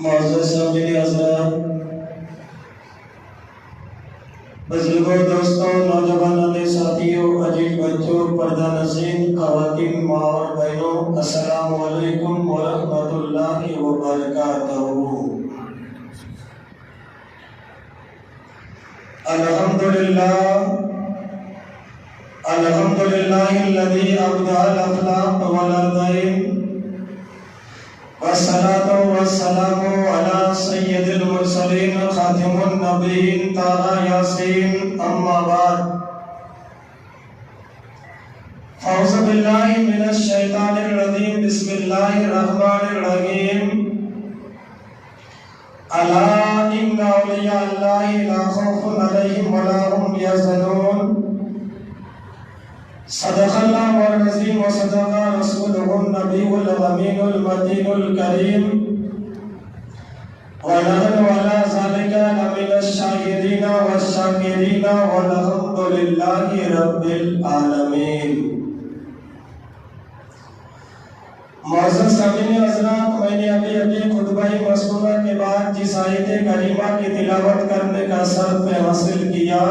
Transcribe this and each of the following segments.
معزز سامعین حضرات، بزرگوں، دوستوں، نوجوانوں، ساتھیوں، عزیز بچوں، پردہ نشین خواتین، ماں اور بہنوں، السلام علیکم ورحمۃ اللہ وبرکاتہ۔ الحمدللہ الذی ابدع الافلاق والارضین، والصلاة والسلام على سید المرسلین خاتم النبیین طٰہٰ یاسین، اما بعد فاعوذ باللہ من الشیطان الرجیم، بسم اللہ الرحمن الرحیم۔ الا ان اولیاء اللہ لا خوف علیہم ولا هم یحزنون۔ صدق اللہ العظیم وصدق رسولہ النبی الامین المتین الکریم، ونحن على ذلك لمن الشاہدین والشاکرین والحمد للہ رب العالمین۔ معزز سامعین حضرات، میں نے ابھی خطبہ مسنونہ کے بعد جس آیت کریمہ کی تلاوت کرنے کا شرف حاصل کیا،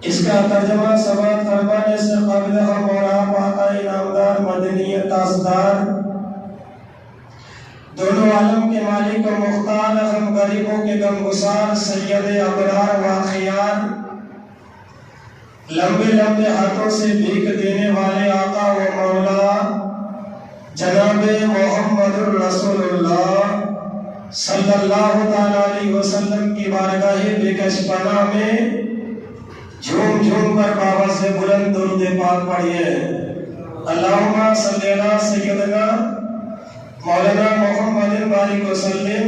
اس کا ترجمہ سماعت فرمانے سے قبل ہم اور آپ آقا انعامدار مدنی تاجدار دونوں عالم کے مالک و مختار، ہم غریبوں کے غمگسار سید ابرار و اخیار، لمبے لمبے ہاتھوں سے بھیک دینے والے آقا و مولا جناب محمد الرسول اللہ صلی اللہ تعالی علیہ وسلم کی بارگاہ بکش پناہ میں جھوم جھوم کر بابا سے بلند درود پاک پڑھیے۔ اللہم صلی علی سیدنا مولانا محمد بارک وسلم،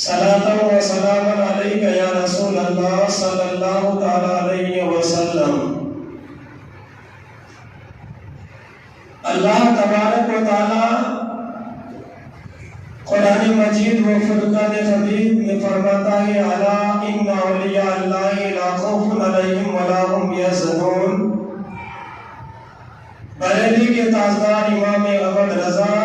صلاۃ و سلام علیک یا رسول اللہ صلی اللہ تعالی علیہ وسلم۔ اللہ تبارک و تعالی قرآن مجید و فرقان حمید میں فرماتا ہے، الا ان اولیاء اللہ لا خوف علیہم ولا هم یحزنون۔ بریلی کے تاجدار امام احمد رضا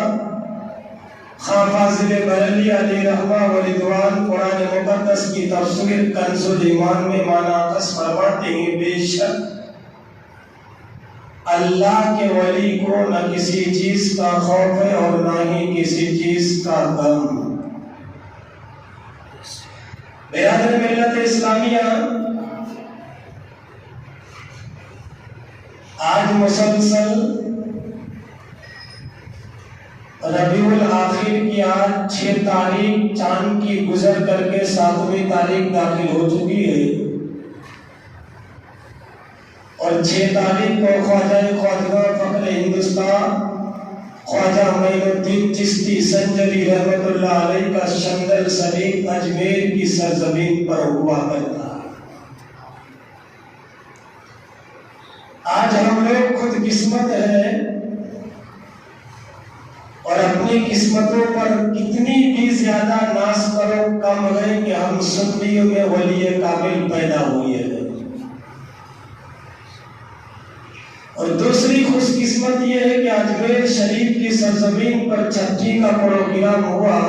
خواجہ فاضل بریلی علیہ رحمہ و رضوان قرآن مقدس کی تفسیر کنز الایمان میں معنی اخذ فرماتے ہیں، بے شک اللہ کے ولی کو نہ کسی چیز کا خوف ہے اور نہ ہی کسی چیز کا غم۔ برادر ملت اسلامیہ، آج مسلسل ربیع الاخر کی آج 6 تاریخ چاند کی گزر کر کے 7ویں تاریخ داخل ہو چکی ہے، اور 6 تاریخ کو خواجہ فخر ہندوستان خواجہ معین الدین چشتی سنجری رحمت اللہ علیہ کا شندل شریف اجمیر کی سرزمین پر ہوا کرتا ہے۔ آج ہم لوگ خود قسمت ہیں اور اپنی قسمتوں پر کتنی بھی زیادہ ناز کرو کم ہے کہ ہم سنیوں میں ولی کامل پیدا ہوئے ہیں۔ اور دوسری خوش قسمت یہ ہے کہ اجمیر شریف کی سرزمین پر چھٹی کا پروگرام ہوا،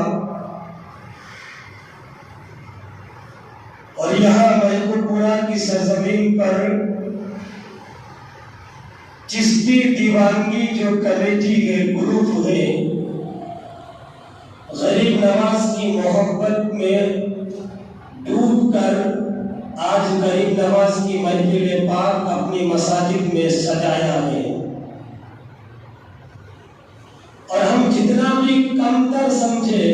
اور یہاں محبوب پورہ کی سرزمین پر چشتی دیوانگی جو کمیٹی کے گروپ ہے، غریب نواز کی محبت میں ڈوب کر آج غریب نواز کی محفل پاک اپنی مساجد میں سجایا ہے، اور ہم جتنا بھی کمتر سمجھے،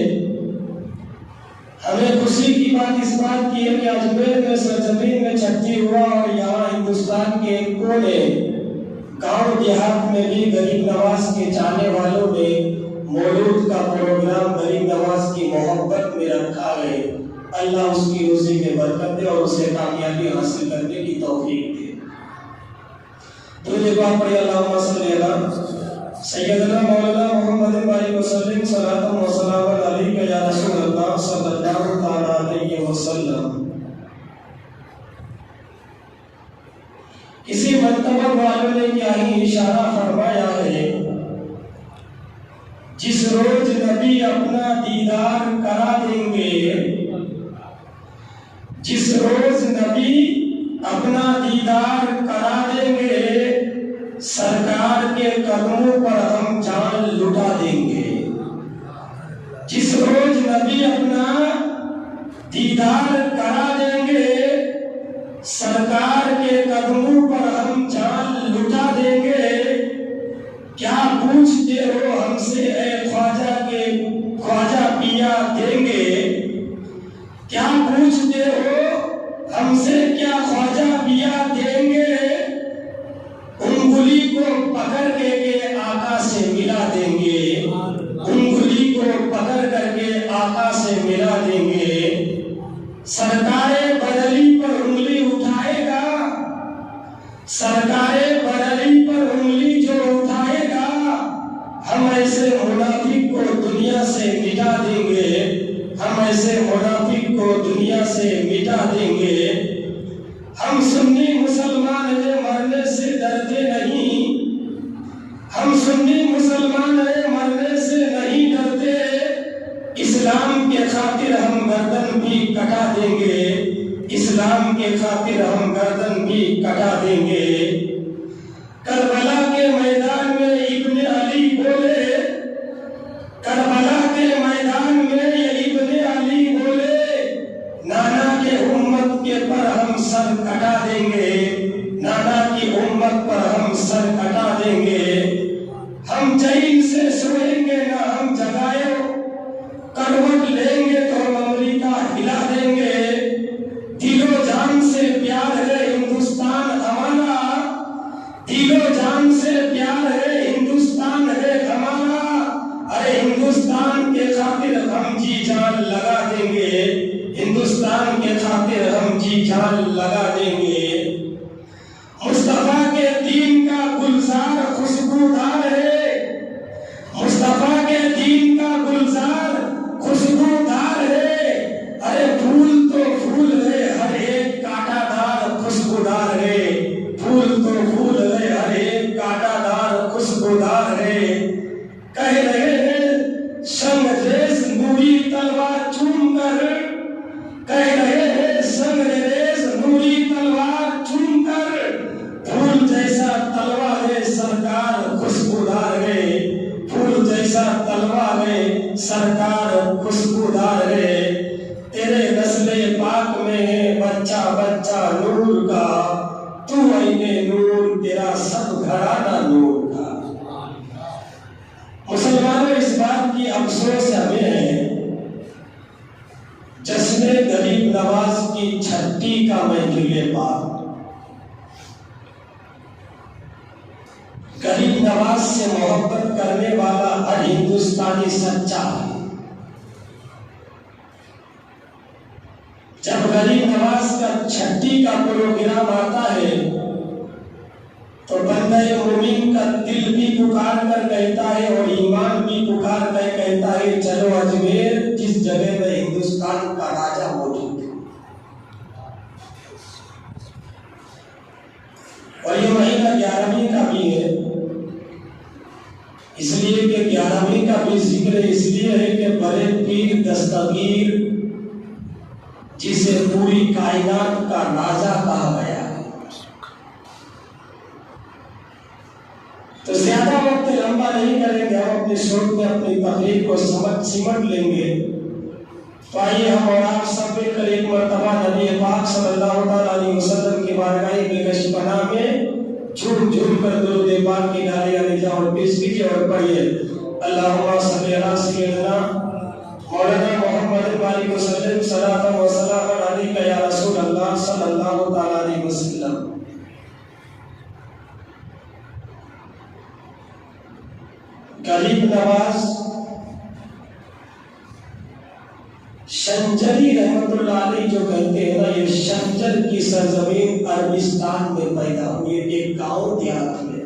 ہمیں خوشی کی بات اس بات کی ہے کہ اجمیر میں سرزمین میں چھٹی ہوا، اور یہاں ہندوستان کے ایک کونے گاؤں دیہات میں بھی غریب نواز کے چاہنے والوں نے مولود کا پروگرام غریب نواز کی محبت میں رکھا ہے۔ اللہ اس کی روزی میں برکت دے اور اسے کامیابی حاصل کرنے کی توفیق دے۔ درود پاک پڑھیے، اللہم صلی علی سیدنا مولانا محمد بارک وسلم، صلاۃ و سلام علیک یا رسول اللہ صلی اللہ تعالی علیہ وسلم۔ کسی مرتبہ والوں نے کیا ہی اشارہ فرمایا ہے جس روز نبی اپنا دیدار کرا دیں گے، جس روز نبی اپنا دیدار کرا دیں گے، سرکار کے قدموں پر ہم جان لٹا دیں گے۔ جس روز نبی اپنا دیدار کرا دیں گے، سرکار کے قدموں پر ہم جان لٹا دیں گے۔ کیا پوچھتے ہو ہم سے اے خواجہ کے خواجہ پیا دیں گے؟ کیا پوچھتے ہو ہم سے کیا خواجہ پیا دیں گے؟ انگلی کو پکڑ کے آقا سے ملا دیں گے، انگلی کو پکڑ کر کے آقا سے ملا دیں گے۔ سرکار بدلی پر انگلی اٹھائے گا، سرکار بدلی پر انگلی جو اٹھائے گا، ہم ایسے منافق کو دنیا سے مٹا دیں گے، ہم ایسے منافق کو دنیا سے مٹا دیں گے۔ ہم سنی مسلمان ہیں، مرنے سے ڈرتے نہیں، ہم سنی مسلمان ہیں، مرنے سے نہیں ڈرتے۔ اسلام کے خاطر ہم گردن بھی کٹا دیں گے، اسلام کے خاطر ہم گردن بھی کٹا دیں گے۔ کربلا کے میدان میں ابن علی بولے، کربلا کے میدان میں یہ ابن علی بولے، نانا کے امت کے پر ہم سر کٹا دیں گے، نانا کی امت پر ہم سر کٹا دیں گے۔ ہم چین سے سوئیں گے نہ ہم جگائے، کروٹ لیں گے تو ہم امریکہ ہلا دیں گے۔ دل و جان سے پیار ہے ہندوستان ہمارا، دل و جان سے پیار ہے ہندوستان ہے ہمارا۔ ارے ہندوستان کے خاطر ہم جی جان لگا دیں گے، ہندوستان کے خاطر ہم جی جان لگا دیں گے۔ مصطفیٰ کے دین کا گلزار خوشبودار ہے، مصطفیٰ کے دین کا گلزار خوشبودار ہے۔ ارے پھول تو پھول ہے، ہر ایک کانٹا دار خوشبودار ہے، پھول تو پھول ہے، ہر ایک کانٹا دار خوشبودار ہے۔ کہہ رہے ہیں سنگ ریز نوری تلوار چوم کر، کہہ رہے ہیں سنگ ریز نوری تلوار چوم کر، پھول جیسا تلوار ہے سرکار خوشبودار ہے، پھول جیسا تلوار ہے سرکار خوشبودار ہے۔ تیرے نسل پاک میں ہے بچہ بچہ نور کا، تو عین نور تیرا سب گھرانہ نور کا۔ مسلمانوں اس بات کی افسوس ہمیں ہے، جشن غریب نواز کی چھٹی کا محفل پاک، غریب نواز سے محبت کرنے والا ہر ہندوستانی سچا ہے۔ جب غریب نواز کا چھٹی کا پروگرام آتا ہے تو بندہ مومن کا دل بھی پکار کر کہتا ہے اور ایمان بھی پکار کر کہتا ہے چلو اجمیر، جس جگہ میں ہندوستان کا راجا موجود ہے۔ اور یہ مہینہ 11ویں کا بھی ہے، اس لیے کہ 11ویں کا بھی ذکر اس لیے ہے کہ بڑے پیر دستگیر جسے پوری کائنات کا راجا کہا گیا ہے۔ تو زیادہ وقت لمبا نہیں کریں گے، ہم اپنی سوچ میں اپنی تقریر کو سمٹ لیں گے۔ تو آئیے ہم اور آپ سب مل کر ایک مرتبہ نبی پاک صلی اللہ علیہ وسلم کی بارگاہ بےکش پناہ میں جھوم جھوم کر درود پاک کی نعرے نجات اور پیش کیجیے اور پڑھیے اللہم صلی علی سیدنا مولانا محمد علیہ وسلم صلاۃ و سلام علیک یا رسول اللہ صلی اللہ علیہ وسلم۔ غریب نواز شنجری رحمت اللہ علیہ جو کہتے ہیں نا، یہ شنجر کی سرزمین عربستان میں پیدا ہوئی، ایک گاؤں دیہات میں۔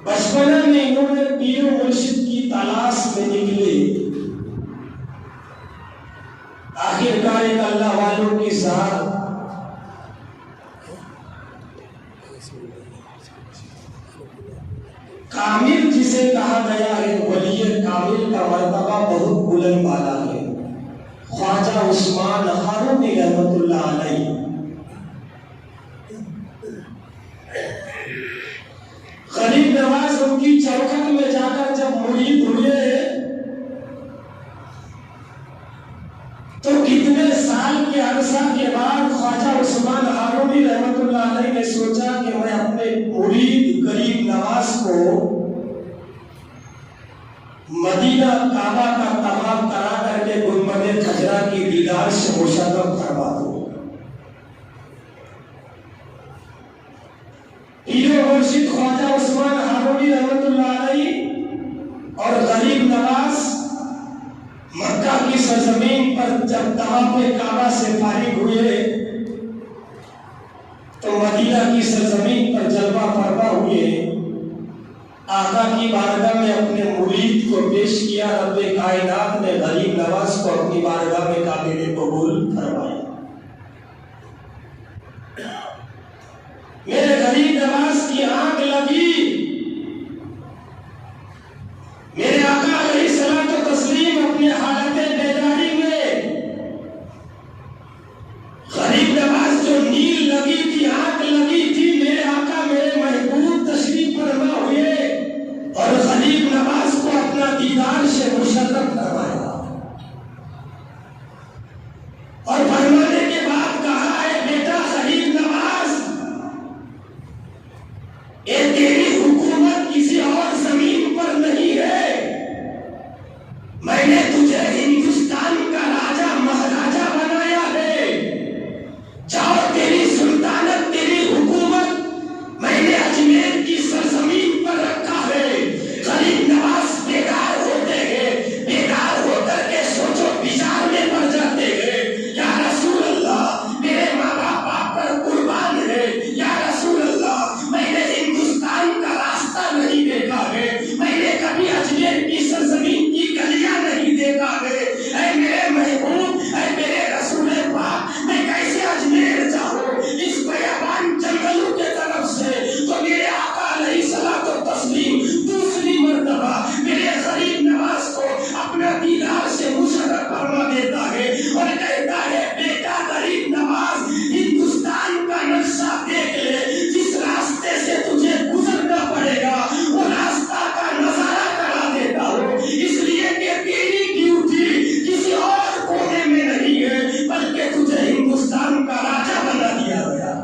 بچپنا میں انہوں نے پیر و مرشد کی تلاش میں نکلے، آخرکار ایک اللہ والوں کی ذات کامل جسے کہا گیا ہے ولی کامل کا مرتبہ بہت بلند والا ہے، خواجہ عثمان ہارونی رحمت اللہ علیہ۔ غریب نواز ان کی چوکھٹ میں جا کر جب مرید ہوئے تو کتنے سال کے عرصہ کے بعد خواجہ عثمان ہارونی رحمت اللہ علیہ نے سوچا کہ میں اپنے مرید غریب نواز کو مدینہ کعبہ کا طواف کرا کر کے گنبد خضرا کی دیدار سے مشرف کروا دوں۔ پیر و مرشد خواجہ عثمان ہارونی رحمت اللہ علیہ اور غریب نواز مکہ کی سرزمین پر جب طواف کعبہ سے فارغ ہوئے تو مدینہ کی سرزمین پر جلوہ فرما ہوئے، آقا کی بارگاہ میں اپنے مرید کو پیش کیا۔ رب کائنات نے غریب نواز کو اپنی بارگاہ میں قابل قبول فرمایا۔ میرے غریب نواز کی آنکھ لگی، میرے آقا علیہ الصلوۃ والتسلیم اپنے حالت بیداری میں غریب نواز جو نیل لگی تھی، آنکھ لگی تھی، میرے آقا میرے محبوب تشریف فرما ہوئے اور غریب نواز کو اپنا دیدار سے مشرف کروایا اور فرمانے کے بعد کہا ہے بیٹا غریب نواز، اے تیری حکومت کسی اور زمین پر نہیں ہے، میں نے تجھے ہندوستان کا راجا مہاراجا بنایا ہے، جاؤ تیری سلطنت تیری حکومت میں نے اجمیر کی سرزمین پر رکھا ہے۔ غریب نواز بیدار ہوتے ہیں، بیدار ہو کر کے سوچو بچار میں پڑ جاتے ہیں، یا رسول اللہ میرے ماں باپ آپ پر قربان ہے، یا رسول اللہ میں نے ہندوستان کا راستہ نہیں دیکھا ہے، میں نے کبھی اجمیر کی سرزمین کی گلیاں نہیں دیکھا ہے، اے میرے محبوب اے میرے رسول پاک میں کیسے اجمیر جاؤں اس بیابان جنگلوں کے طرف سے؟ تو میرے آقا علیہ الصلوۃ والتسلیم دوسری مرتبہ میرے غریب نواز کو اپنا دیدار سے مشرف فرما دیتا ہے اور کہتا ہے بیٹا غریب نواز، ہندوستان کا نقشہ دیکھ لے، جس راستے سے تجھے گزرنا پڑے گا وہ راستہ کا نظارہ کرا دیتا ہوں، اس لیے کہ تیری ڈیوٹی کسی اور کونے میں نہیں ہے بلکہ تجھے ہندوستان کا راجا بنا دیا گیا۔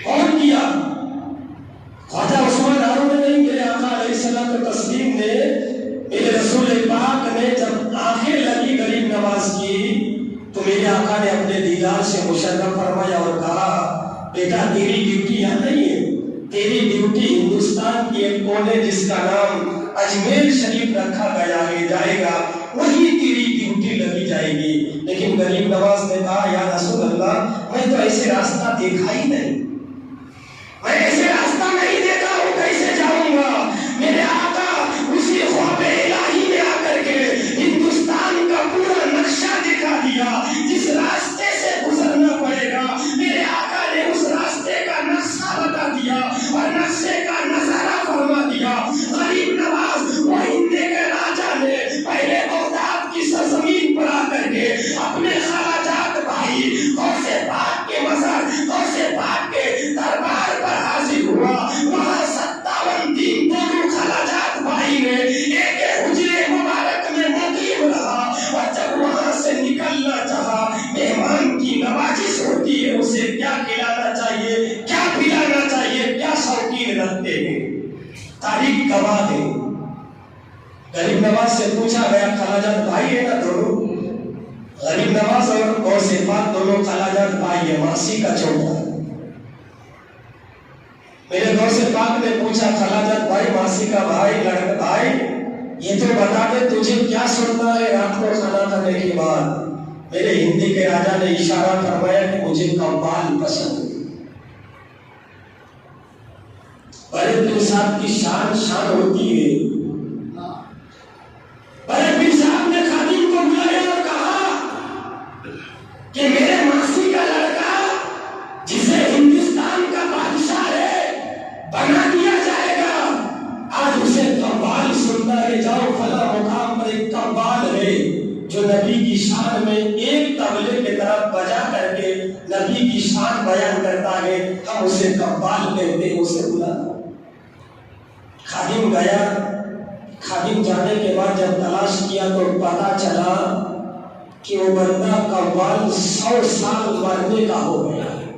اور کیا خواجہ عثمان ہارون نے نہیں، میرے آقا علیہ الصلوۃ والتسلیم نے، میرے رسول پاک نے جب آنکھیں لگی غریب نواز کی تو میرے آقا نے اپنے دیدار سے مشرف فرمایا اور کہا بیٹا تیری ڈیوٹی یہاں نہیں ہے، تیری ڈیوٹی ہندوستان کی ایک کونے جس کا نام اجمیر شریف رکھا گیا ہے جائے گا، وہی تیری ڈیوٹی لگی جائے گی۔ لیکن غریب نواز نے کہا یا رسول اللہ میں تو ایسے راستہ دیکھا ہی نہیں، میں ایسے راستہ نہیں دیکھا ہوں، کیسے جاؤں گا؟ میرے آقا اسی خواب الہی میں آ کر کے ہندوستان کا پورا نقشہ دکھا دیا، جس راستے سے گزرنا پڑے گا میرے آقا نے اس راستے کا نقشہ بتا دیا اور نقشے کا نظارہ فرما دیا۔ غریب نواز وہ ہندے کے راجا نے پہلے بغداد کی سرزمین پر آ کر کے اپنے خواجات بھائی غوث پاک کے مزار غوث پاک کے دربار پر حاضر ہوا، وہاں 57 دن دونوں خواجات بھائی نے ایک حجرے مبارک میں مقیم رہا اور جب وہاں سے نکلنا چاہا، مہمان کی نوازش ہوتی ہے، اسے کیا کھلانا چاہیے کیا پلانا چاہیے کیا شوقین رکھتے ہیں، تاریخ گواہ ہے۔ غریب نواز سے پوچھا گیا خواجات بھائی ہے نا دونوں؟ غریب نواز اور غوث پاک دونوں خواجات بھائی ہیں، ماسی کا چھوٹا۔ میرے غوث پاک نے پوچھا خواجات بھائی ماسی کا بھائی لڑکا بھائی یہ تو بتا دے تجھے کیا سننا ہے رات کو کھانا کھانے کے بعد؟ میرے ہندی کے راجا نے اشارہ فرمایا کہ مجھے قوال پسند ہے۔ بڑے پیر صاحب کی شان ہوتی ہے۔ بڑے پیر صاحب نے خادم کو بلایا اور کہا کہ میرے ماسی کا لڑکا جسے ہندوستان کا تبلے کی طرف بجا کر کے نبی کی شان بیان کرتا ہے، ہم اسے قوال کہتے ہیں، اسے بلانا۔ خادم گیا، خادم جانے کے بعد جب تلاش کیا تو پتا چلا کہ وہ بندہ قوال 100 سال مرنے کا ہو گیا ہے۔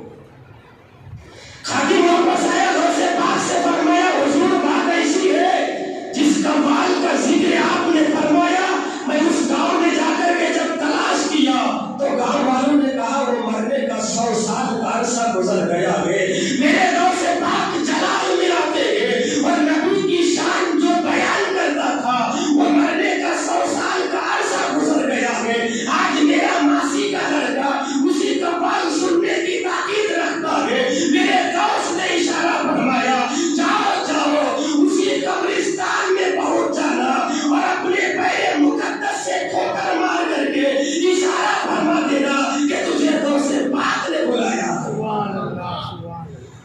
خادم واپس آیا، غوث پاک سے فرمایا حضور بات ایسی ہے جس قوال کا ذکر آپ نے فرمایا، میں اس گاؤں میں جا کر کے جب تلاش کیا تو گاؤں والوں نے کہا وہ مرنے کا 100 سال کا عرصہ گزر گیا ہے۔ میرے غوث پاک جلال ملاتے ہیں اور نبی کی شان جو بیان کرتا تھا وہ مرنے کا 100 سال کا عرصہ گزر گیا ہے۔ آج میرا ماسی کا لڑکا اسی قوال سننے کی تاکید رکھتا ہے۔ میرے غوث نے اشارہ فرمایا جاؤ جاؤ اسی قبرستان میں پہنچ جانا اور اپنے پیر مقدس سے ٹھوکر مار کر کے اشارہ فرما دینا کہ تجھے غوث پاک نے بلایا۔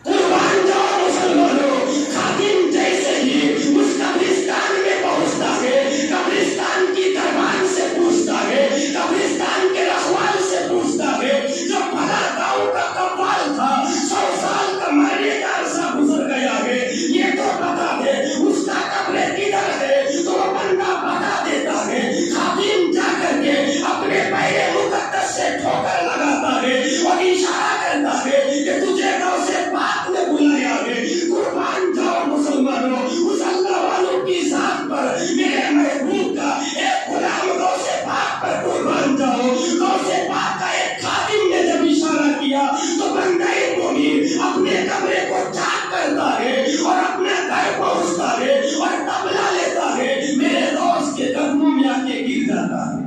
قربان جاؤ مسلمانوں، خادم جیسے ہی اس قبرستان میں پہنچتا ہے، قبرستان کی دربان سے پوچھتا ہے، قبرستان کے رکھوال سے پوچھتا ہے، جو بھلا گاؤں کا قوال تھا 100 سال کا مرنے کا عرصہ گزر گیا ہے، یہ تو بتا دے اس کا قبر کدھر ہے، تو وہ بندہ بتا دیتا ہے۔ خادم جا کر کے اپنے پیر مقدس سے ٹھوکر لگاتا ہے اور اشارہ کرتا ہے کہ تجھے غوث پاک نے بلایا ہے۔ قربان جاؤ مسلمانوں، اس اللہ والوں کی ذات پر، میرے محبوب کا ایک غلام غوث پاک پر قربان جاؤ۔ غوث پاک کا ایک خادم نے جب اشارہ کیا تو بندہ مومن اپنے کمرے کو چاک کرتا ہے اور اپنے گھر پہنچتا ہے اور تبلا لیتا ہے، میرے دوست کے قدموں میں آ کے گر جاتا ہے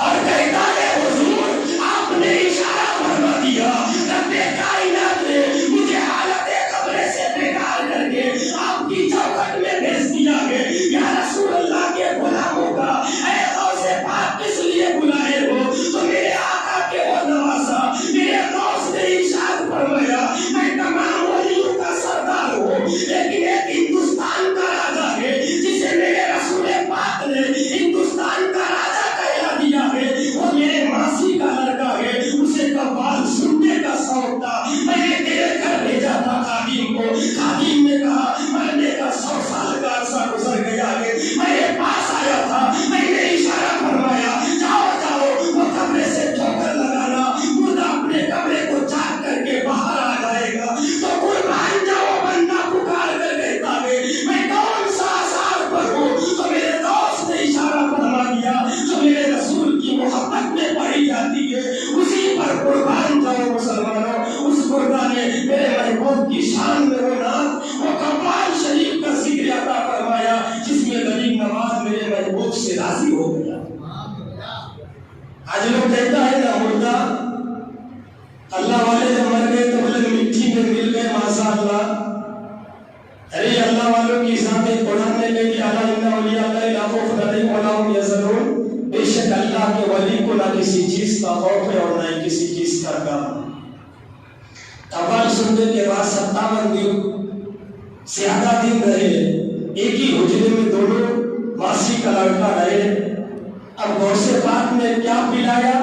اور کہتا ہے حضور آپ نے اشارہ فرما دیا، رب کائنات نے مجھے حالت قبر سے بیدار کر کے آپ کی چوکھٹ میں بھیج دیا ہے۔ یا رسول اللہ کے غلاموں کا اے غوث پاک کس لیے بلائے ہو؟ تو میرے آقا کے وہ نواسا میرے دوست نے ارشاد فرمایا میں تمام ولیوں کا سردار ہوں، لیکن ایک ہندوستان کا راجا ہے جسے میرے رسول پاک نے ہندوستان کا راجا کہلا دیا ہے، وہ میرے ماسی کا لڑکا ہے، اسے قوال سننے کا شوق تھا، میں نے تیرے گھر بھیجا تھا خادم کو۔ خادم نے کہا مرنے کا 100 سال کا عرصہ گزر گیا ہے، میرے پاس آیا تھا، میں نے اشارہ فرمایا جاؤ جاؤ وہ کمرے سے ٹھوکر لگانا، مردہ اپنے کمرے کو چاک کر کے باہر آ جائے گا۔ تو قربان جاؤ بندہ پکار کر کہتا ہے میں کون سا آثار پر ہوں؟ تو میرے دوست نے اشارہ فرما دیا جو میرے رسول کی محبت میں پڑھی جاتی ہے اسی پر قربان جاؤ مسلمانوں۔ اس مردہ نے میرے محبوب کی شان میں وہ نعت، وہ قوال شریف کا ذکر عطا فرمایا جس میں غریب نواز میرے محبوب سے راضی ہو گیا۔ آج لوگ کہتا ہے نا مردہ اللہ والے جب مر گئے تو بولے مٹی میں مل گئے ماشاء اللہ۔ ارے اللہ والوں کی ذات قرآن نے کہی الا ان اولیاء اللہ لا خوف علیہم ولا هم یحزنون، بے شک اللہ کے ولی کو نہ کسی چیز کا خوف ہے اور نہ ہی کسی چیز کا غم۔ قوال سننے کے بعد 57 دن زیادہ دن رہے، ایک ہی حجرے میں دونوں ماسی کا لڑکا رہے۔ اب غوث پاک نے کیا پلایا،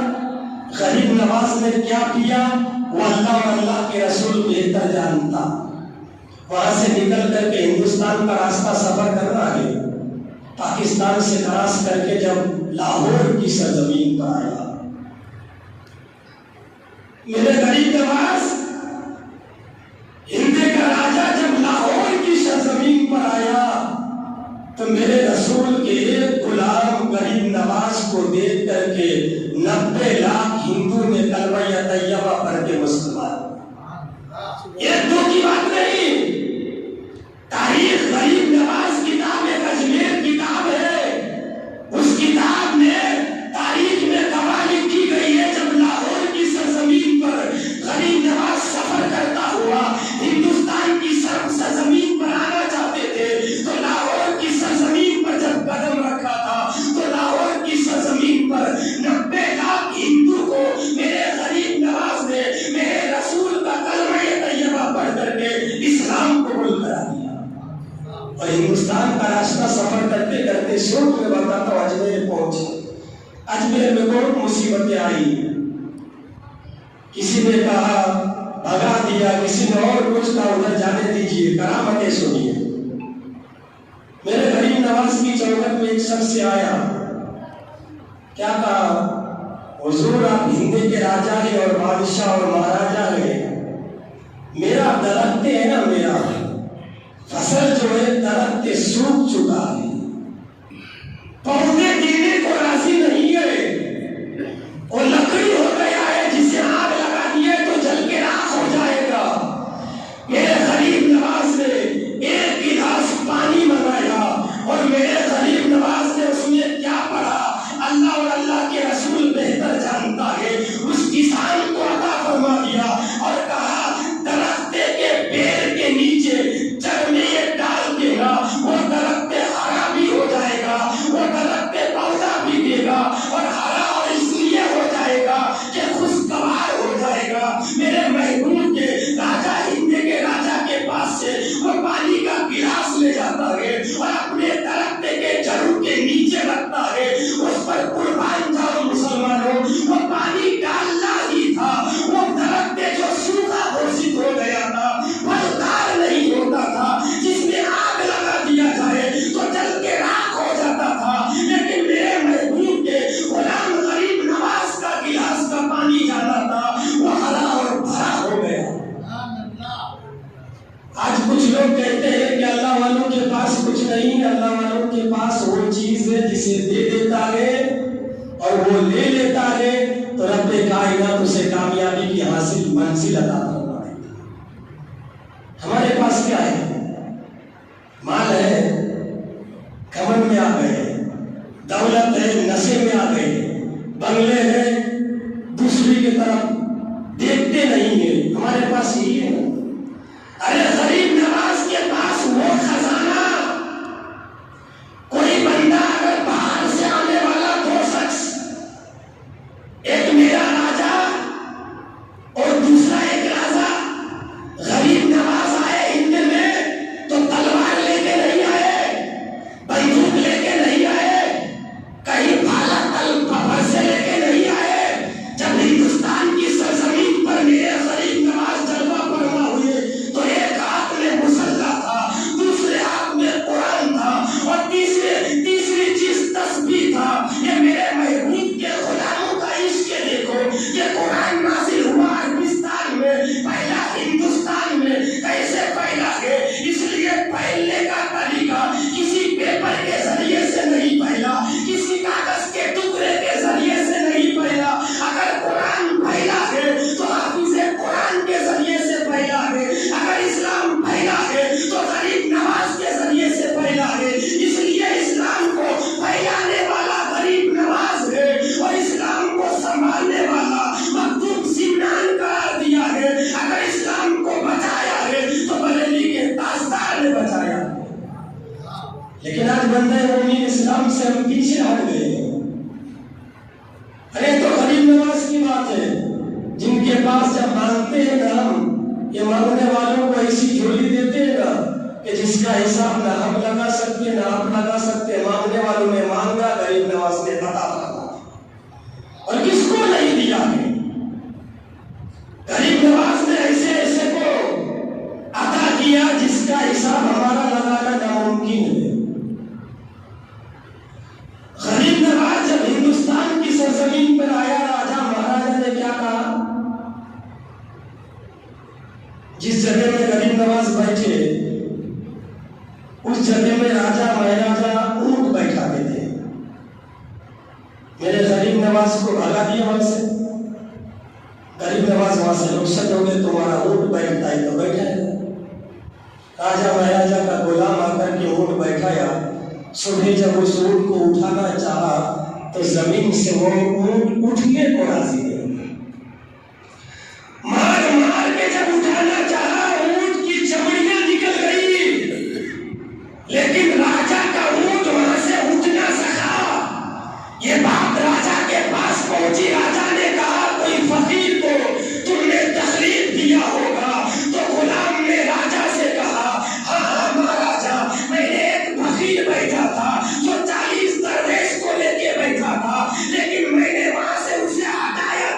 غریب نواز نے کیا پیا، وہ اللہ اور اللہ کے رسول بہتر جانتا۔ وہاں سے نکل کر کے ہندوستان کا راستہ سفر کرنا ہے، پاکستان سے کراس کر کے جب لاہور کی سرزمین پر آیا، میرے غریب نواز ہند کا راجا جب لاہور کی سرزمین پر آیا تو میرے رسول کے ایک غلام غریب نواز کو دیکھ کر کے 90 لاکھ ہندو نے کلمہ طیبہ پڑھ کے مسلمان۔ ایک دو کی بات نہیں، تاریخ غریب نواز کتاب ایک اجمیر کتاب ہے، اس کتاب میں تاریخ میں گواہی کی گئی ہے جب لاہور کی سرزمین پر غریب نواز سفر کرتا ہوا ہندوستان کی سرزمین پر آنا چاہتے تھے تو لاہور کی سرزمین پر جب قدم رکھا تھا تو لاہور کی سرزمین پر 90 لاکھ ہندو کو میرے غریب نواز نے میرے رسول کا کلمہ طیبہ پڑھ کر کے اسلام قبول کرا دیا۔ اور ہندوستان کا راستہ سفر کرتے کرتے شوق میں بتاتا ہوں اجمیر پہنچے۔ اجمیر میں بہت مصیبتیں آئی، کسی نے کہا بھگا دیا، کسی نے اور کچھ کہا ادھر جانے دیجیے، کرامتیں سنیے۔ میرے غریب نواز کی چوکٹ میں ایک شخص سے آیا، کیا کہا؟ حضور آپ ہند کے راجا ہیں اور بادشاہ اور مہاراجا ہیں، میرا درخت ہے نا، میرا فصل جو ہے درخت سوکھ چکا ہے، پودے دینے کو راضی نہیں ہے، اور لکڑی ہو گیا ہے، جسے آگ لگا دیے تو جل کے راکھ ہو جائے گا۔ میرے غریب نواز نے ایک گلاس پانی منگایا، اور میرے غریب نواز نے اس میں کیا پڑھا؟ اللہ اور اللہ کے رسول بہتر جانتا ہے، اس کسان کو عطا فرما دیا اور کہا درخت کے پیڑ کے نیچے جب میں یہ ڈال دے گا، وہ درخت ہرا بھی ہو جائے گا، وہ درخت پودا بھی دے گا، اور ہرا اور اس لیے ہو جائے گا کہ خوشگوار ہو جائے گا۔ میرے محبوب کے راجا ہند کے راجا کے پاس سے وہ پانی کا گلاس لے جاتا ہے اور اپنے درخت کے جڑوں کے نیچے رکھتا ہے، اس پر قربان جاؤ مسلمانوں، وہ پانی ڈالنا ہی تھا۔ وہ درخت جو سوکھا گھوشت ہو گیا تھا، پھلدار نہیں ہوتا تھا، جس میں آگ لگا دیا جائے تو جل کے راکھ ہو جاتا تھا، لیکن میرے محبوب کے غلام غریب نواز کا گلاس کا پانی جاتا تھا، وہ ہرا اور بھرا ہو گیا۔ آج کچھ لوگ کہتے ہیں کہ اللہ والوں کے پاس کچھ نہیں ہے، اللہ والوں کے پاس وہ چیز ہے جسے دے دیتا ہے اور وہ لے لیتا ہے تو رب کائنات اسے کامیابی کی حاصل منزل عطا فرما دیتا ہے۔ ہمارے پاس کیا ہے؟ مال ہے، گھمنڈ میں آ گئے، دولت ہے، نشے میں آ گئے، بنگلے ہیں، دوسری کی طرف دیکھتے نہیں ہیں، ہمارے پاس یہی ہے۔ ارے غریب نواز کے پاس وہ خزانہ، کوئی بندہ اگر باہر سے آنے والا دو شخص، ایک میرا راجا اور دوسرا ایک راجا، غریب نواز آئے ہند میں تو تلوار لے کے نہیں آئے، بندوق لے کے نہیں آئے، کہیں بھالا تل پپر سے لے کے نہیں آئے۔ جب ہندوستان کی سرزمین پر میرے غریب نواز جلوہ فرما ہوئے تو ایک ہاتھ میں مسلح تھا، دوسرے ہاتھ میں قرآن تھا، اور تیسری چیز تسبیح تھا۔ یہ میرے محبوب کے غلاموں کا عشق دیکھو، یہ قرآن نازل ہوا عربستان میں، پہلا ہندوستان میں کیسے پھیلا ہے؟ اس لیے پھیلنے کا طریقہ کسی پیپر کے ذریعے سے نہیں پھیلا، کسی کاغذ کے ٹکڑے کے ذریعے سے نہیں پھیلا۔ اگر قرآن پھیلا ہے تو حافظ قرآن کے ذریعے سے پھیلا ہے، اگر اسلام پھیلا ہے تو غریب نواز کے ذریعے سے پھیلا ہے۔ اس لیے اسلام کو پھیلانے والا غریب نواز ہے، اور اسلام کو سنبھالنے والا مخدوم سمنان قرار دیا ہے۔ اگر اسلام کو بچایا ہے تو بریلی کے تاجدار نے بچایا ہے۔ لیکن آج بندے مومن اسلام سے ہم پیچھے ہٹ گئے ہیں۔ ارے تو غریب نواز کی بات ہے، جن کے پاس جب مانگتے ہیں نا ہم، یہ مانگنے والوں کو ایسی جھولی دیتے ہیں نا کہ جس کا حساب نہ ہم لگا سکتے نہ آپ لگا سکتے۔ مانگنے والوں نے مانگا، غریب نواز نے عطا فرما دیا، اور کس کو نہیں دیا ہے؟ غریب نواز نے ایسے ایسے کو عطا کیا جس کا حساب ہمارا لگانا ناممکن ہے۔ غریب نواز جب ہندوستان کی سرزمین پر آیا، راجا مہاراجا نے کیا کہا؟ جس جگہ میں غریب نواز بیٹھے اس جگہ میں راجا مہاراجا اونٹ بیٹھاتے تھے۔ میرے غریب نواز کو بھگا دیا وہاں سے، غریب نواز وہاں سے رخصت ہو گئے، تمہارا اونٹ بیٹھتا ہے تو بیٹھا ہے۔ راجا مہاراجا کا غلام آ کر کے اونٹ بیٹھایا، صبح جب اس اونٹ کو اٹھانا چاہا تو زمین سے وہ اونٹ اٹھنے کو راضی نہیں، مار مار کے جب اٹھانا چاہا اونٹ کی چمڑیاں نکل گئی، لیکن راجا کا اونٹ وہاں سے اٹھ نہ سکا۔ یہ بات راجا کے پاس پہنچی، راجا نے کہا کوئی فقیر کو تم نے تخلیق دیا ہوگا، تو غلام نے راجا سے کہا ہاں مہاراجا، میں نے ایک فقیر بیٹھا تھا جو 40 درویش کو لے کے بیٹھا تھا، لیکن میں نے وہاں سے اسے ہٹایا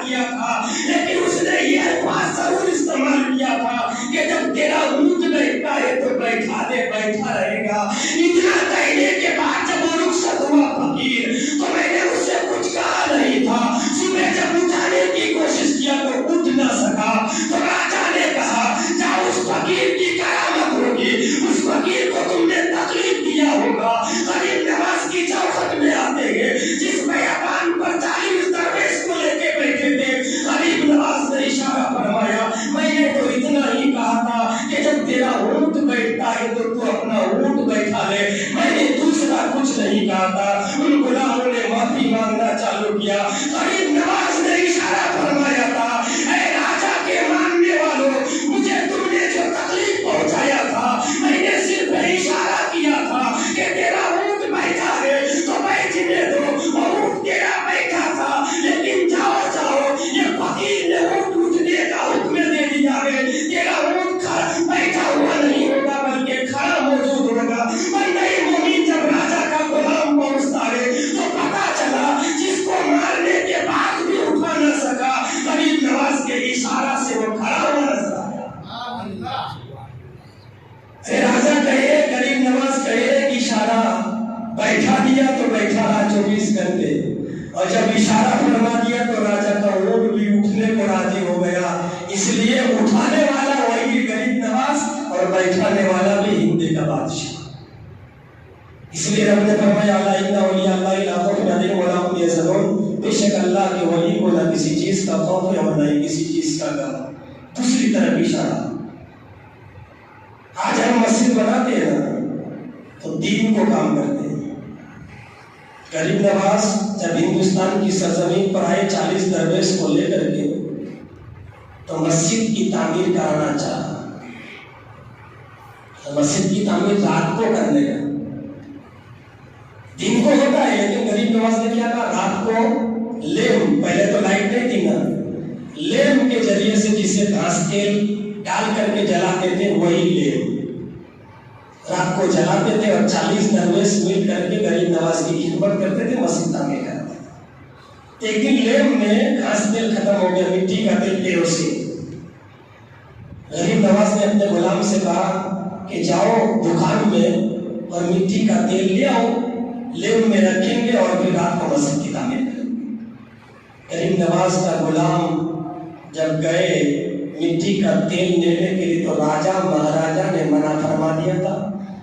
فقیر کی قیامت ہوگی، اس فقیر کو تم نے تکلیف دیا ہوگا۔ غریب نواز کی چوکھٹ میں آتے ہیں، جس بیابان پر 40 درویش کو لے کے بیٹھے تھے، غریب نواز نے اشارہ فرمایا، میں نے تو اتنا ہی کہا تھا کہ جب تیرا اونٹ بیٹھتا ہے تو تو اپنا اونٹ بیٹھا لے، میں نے دوسرا کچھ نہیں کہا تھا۔ ان غلاموں نے معافی مانگنا چالو کیا۔ غریب نواز نے اشارہ فرمایا تھا، اے راجا کے ماننے والوں، مجھے تم نے جو تکلیف پہنچایا تھا، میں نے صرف اشارہ کیا تھا کہ تیرا اونٹ بیٹھا ہے تو بیٹھنے دو، اور اونٹ تیرا بیٹھا تھا، لیکن جاؤ جاؤ، یہ فقیر نے اونٹ اٹھنے کا حکم دے دیا ہے، تیرا اونٹ بیٹھا ہوا نہیں ہوگا بلکہ کھڑا موجود ہوگا۔ بندہ مومن جب راجا کا غلام پہنچتا ہے تو پتا چلا جس کو مارنے کے بعد بھی اٹھا نہ سکا، غریب نواز کے اشارہ سے وہ کھڑا ہوا نظر آیا۔ راجا کہے، غریب نواز کہے، اشارہ بیٹھا دیا تو بیٹھا رہا 24 گھنٹے، اور جب اشارہ فرما دیا تو راجا کا اونٹ بھی اٹھنے کو راضی ہو گیا۔ اس لیے اٹھانے والا وہی غریب نواز اور بیٹھانے والا بھی ہندے کا بادشاہ۔ اس لیے رب نے فرمایا، اللہ ان اولیاء اللہ لا خوف علیہم ولا هم يحزنون، بے شک اللہ کے ولی کو نہ کسی چیز کا خوف ہے اور نہ ہی کسی چیز کا غم۔ دوسری طرف اشارہ، آج ہم مسجد بناتے ہیں نا تو دین کو کام کرتے ہیں۔ غریب نواز جب ہندوستان کی سرزمین پر آئے 40 درویش کو لے کر کے تو مسجد کی تعمیر کرانا چاہا۔ مسجد کی تعمیر رات کو کرنے کا، دن کو ہوتا ہے، لیکن غریب نواز نے کیا کہا، رات کو لیمپ، پہلے تو لائٹ نہیں تھی نا، لیمپ کے ذریعے سے جسے گھاس تیل ڈال کر کے جلاتے تھے وہی لیمپ رات کو جلاتے تھے، اور 40 درویش مل کر کے غریب نواز کی خدمت کرتے تھے، مسجد تعمیر کرتے تھے۔ ایک دن لیمپ میں گھاس تیل ختم ہو گیا، مٹی کا تیل کیروسین۔ غریب نواز نے اپنے غلام سے کہا کہ جاؤ دکان میں اور مٹی کا تیل لے آؤ، لیمپ میں رکھیں گے اور پھر رات کو مسجد کی تعمیر کریں گے۔ غریب نواز کا غلام جب گئے مٹی کا تیل لینے کے لیے تو راجا مہاراجا نے منع فرما دیا تھا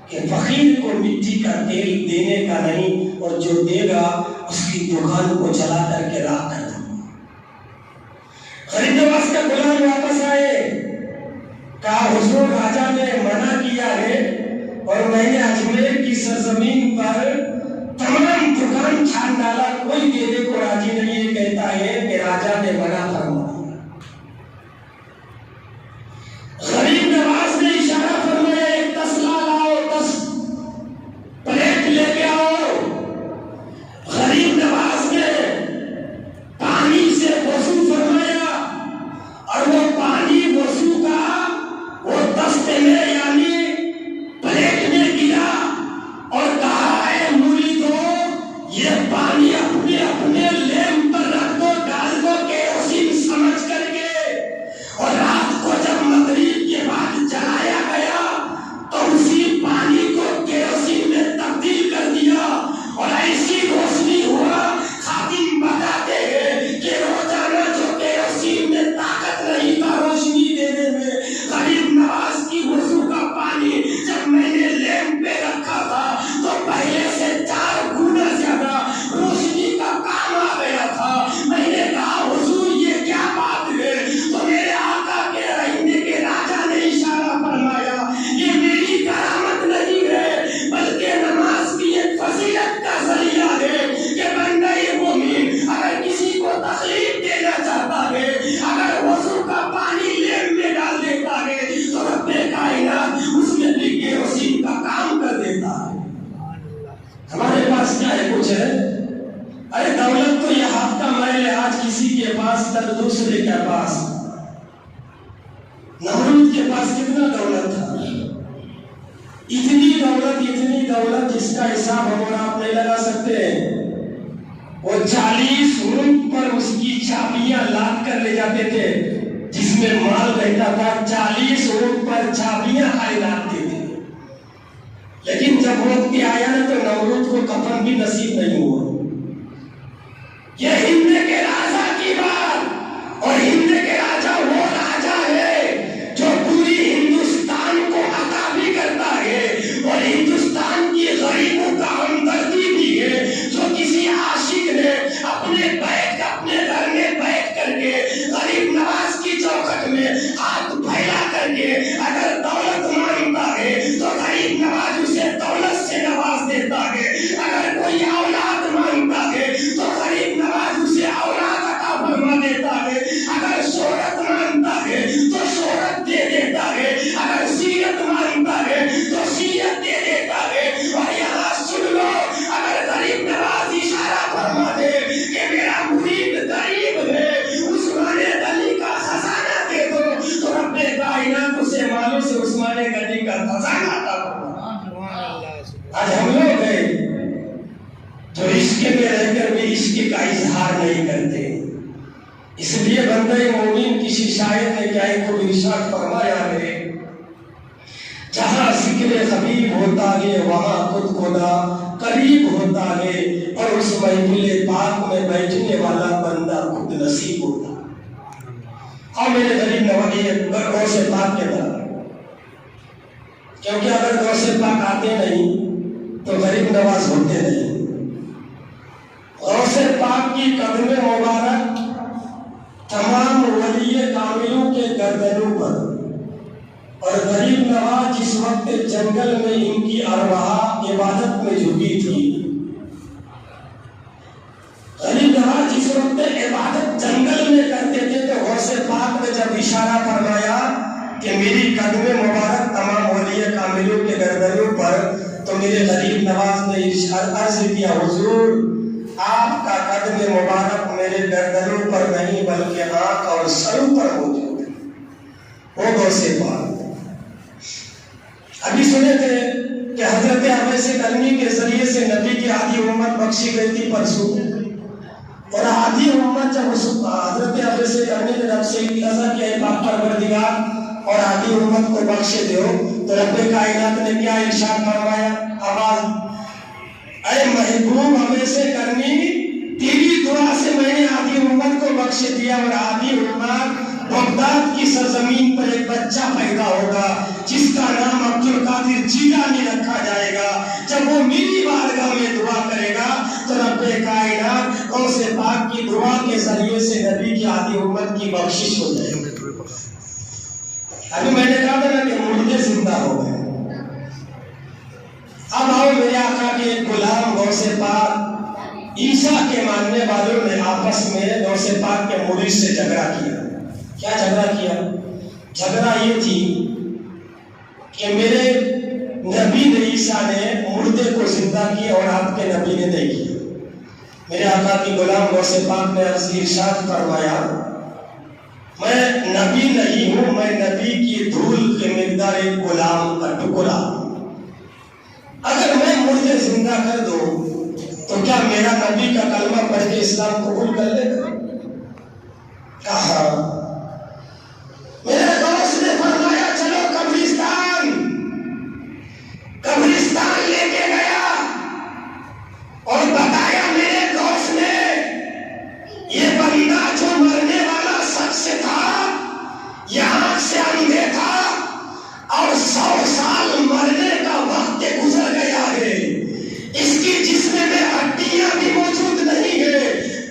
کہ فقیر کو مٹی کا تیل دینے کا نہیں، اور جو دے گا اس کی دکان کو جلا کر کے راکھ کر دوں گا۔ غریب نواز کا غلام واپس آئے، کہا حضور راجا نے منع کیا ہے اور میں نے اجمیر کی سرزمین پر تمام دکان چھان ڈالا، کوئی دینے کو راضی نہیں ہے، کہتا ہے کہ راجا نے منع فرما دیا۔ غریب نواز نے اشارہ فرمایا، ایک تسلا لاؤ، 10 پلیٹ لے کے آؤ۔ غریب نواز نے پانی سے وضو فرمایا، اور وہ پانی وضو کا وہ دستے میں یعنی پلیٹ میں گرا، اور کہا اے مریدو، یہ پانی اپنے اپنے لیمپ پر رکھ دو، ڈال دو کیروسین سمجھ کر کے۔ اور رات کو جب مغرب کے بعد جلایا گیا تو اسی پانی کو کیروسین میں تبدیل کر دیا، اور ایسی روشنی ہوا، خادم بتاتے ہیں کہ روزانہ جو کیروسین میں طاقت نہیں تھا روشنی دینے میں، غریب نواز کی وضو کا پانی جب میں نے لیمپ پہ رکھا تھا تو پہلے سے 4 گنا زیادہ روشنی کا کام آ گیا تھا۔ میں نے کہا حضور یہ کیا بات ہے؟ تو میرے آقا کے رہنے کے راجا نے اشارہ فرمایا، یہ میری کرامت نہیں ہے بلکہ نماز کی ایک فضیلت کا ذریعہ ہے کہ بندہ مومن اگر کسی کو تکلیف دینا چاہتا ہے، اگر وضو کا پانی لیمپ میں ڈال دیتا ہے تو رب کائنات اس میں بھی کیروسین کا کام کر دیتا ہے۔ ہمارے پاس کیا ہے؟ کچھ ہے؟ ارے دولت تو یہ ہاتھ کا میل ہے، آج کسی کے پاس کل دوسرے کے پاس۔ نمرود کے پاس کتنا دولت تھا، اتنی دولت جس کا حساب ہم اور آپ نہیں لگا سکتے۔ وہ 40 اونٹ پر اس کی چابیاں لاد کر لے جاتے تھے، جس میں مال رہتا تھا، 40 اونٹ پر چابیاں لاتے تھے۔ لیکن جب وقت آیا نا تو نمرود کو کفن بھی نصیب نہیں ہوا۔ یہ ہند کے راجا کی بات، اور ہند کے راجا وہ راجا ہے جو پوری ہندوستان والوں سے عثمان غنی کا خزانہ تھا۔ آج ہم لوگ ہیں جو عشق میں رہ کر بھی عشق کا اظہار نہیں کرتے، اس لیے بندہ مومن کسی شاعر نے کیا کو ارشاد فرمایا ہے، جہاں ذکر حبیب ہوتا ہے وہاں خود خدا قریب ہوتا ہے، اور اس محفل پاک میں بیٹھنے والا بندہ خود نصیب ہوتا ہے۔ اور میرے غریب نواز غوث پاک کے در، کیونکہ اگر غوث پاک آتے نہیں تو غریب نواز ہوتے نہیں۔ غوث پاک کی قدم مبارک تمام ولی کاملوں کے گردنوں پر، اور غریب نواز جس وقت جنگل میں ان کی ارواح عبادت میں جھکی تھی، غریب نواز جس وقت عبادت جنگل میں کرتے تھے، تو غوث پاک نے جب اشارہ فرمایا کہ میری قدم مبارک تمام ولی کاملوں کے گردنوں پر، تو میرے غریب نواز نے عرض کیا، حضور آپ کا قدم مبارک میرے گردنوں پر نہیں بلکہ آنکھ اور سروں پر موجود ہے۔ وہ غوث پاک ابھی سنے تھے کہ حضرت عبیس کرمی کے ذریعے سے نبی کی آدھی امت بخشی گئی تھی پرسوں، اور آدھی امت جب حضرت عبیس کرمی نے رب سے التجا کیا، پاک پروردگار اور آدھی امت کو بخشے دو، تو رب کائنات نے کیا ارشاد فرمایا، آواز، اے محبوب عبیس کرمی، تیری دعا سے میں نے آدھی امت کو بخش دیا، اور آدھی امت بغداد کی سرزمین پر ایک بچہ پیدا ہوگا جس کا نام عبد القادر جیلانی رکھا جائے گا۔ جب وہ میری بارگاہ میں دعا کرے گا تو رب کائنات غوث پاک کی دعا کے ذریعے سے نبی کی آدھی امت کی بخشش ہو جائے گی۔ ابھی میں نے کہا تھا کہ مردے زندہ ہو گئے۔ اب آؤ میرے آقا کے غلام غوث پاک عیسیٰ کے ماننے والوں نے آپس میں غوث پاک کے مرید سے جھگڑا کیا۔ کیا جھگڑا کیا؟ جھگڑا یہ تھی کہ میرے نبی نے عیسیٰ نے مردے کو زندہ کیا اور آپ کے نبی نے نہیں کیا۔ میرے آقا کی غلام غوث پاک نے ارشاد فرمایا، میں نبی نہیں ہوں، میں نبی کی دھول کے مقدار ایک غلام کا ٹکڑا۔ اگر میں مردے زندہ کر دوں تو کیا میرا نبی کا کلمہ پڑھ کے اسلام قبول کر لے گا؟ کہا میرے دوست نے فرمایا چلو قبرستان لے کے گیا اور بتایا میرے دوست نے، یہ بندہ جو مرنے والا شخص تھا، یہ آنکھ سے اندھے تھا اور 100 سال مرنے کا وقت گزر گیا ہے، اس کی جسم میں ہڈیاں بھی موجود نہیں ہے،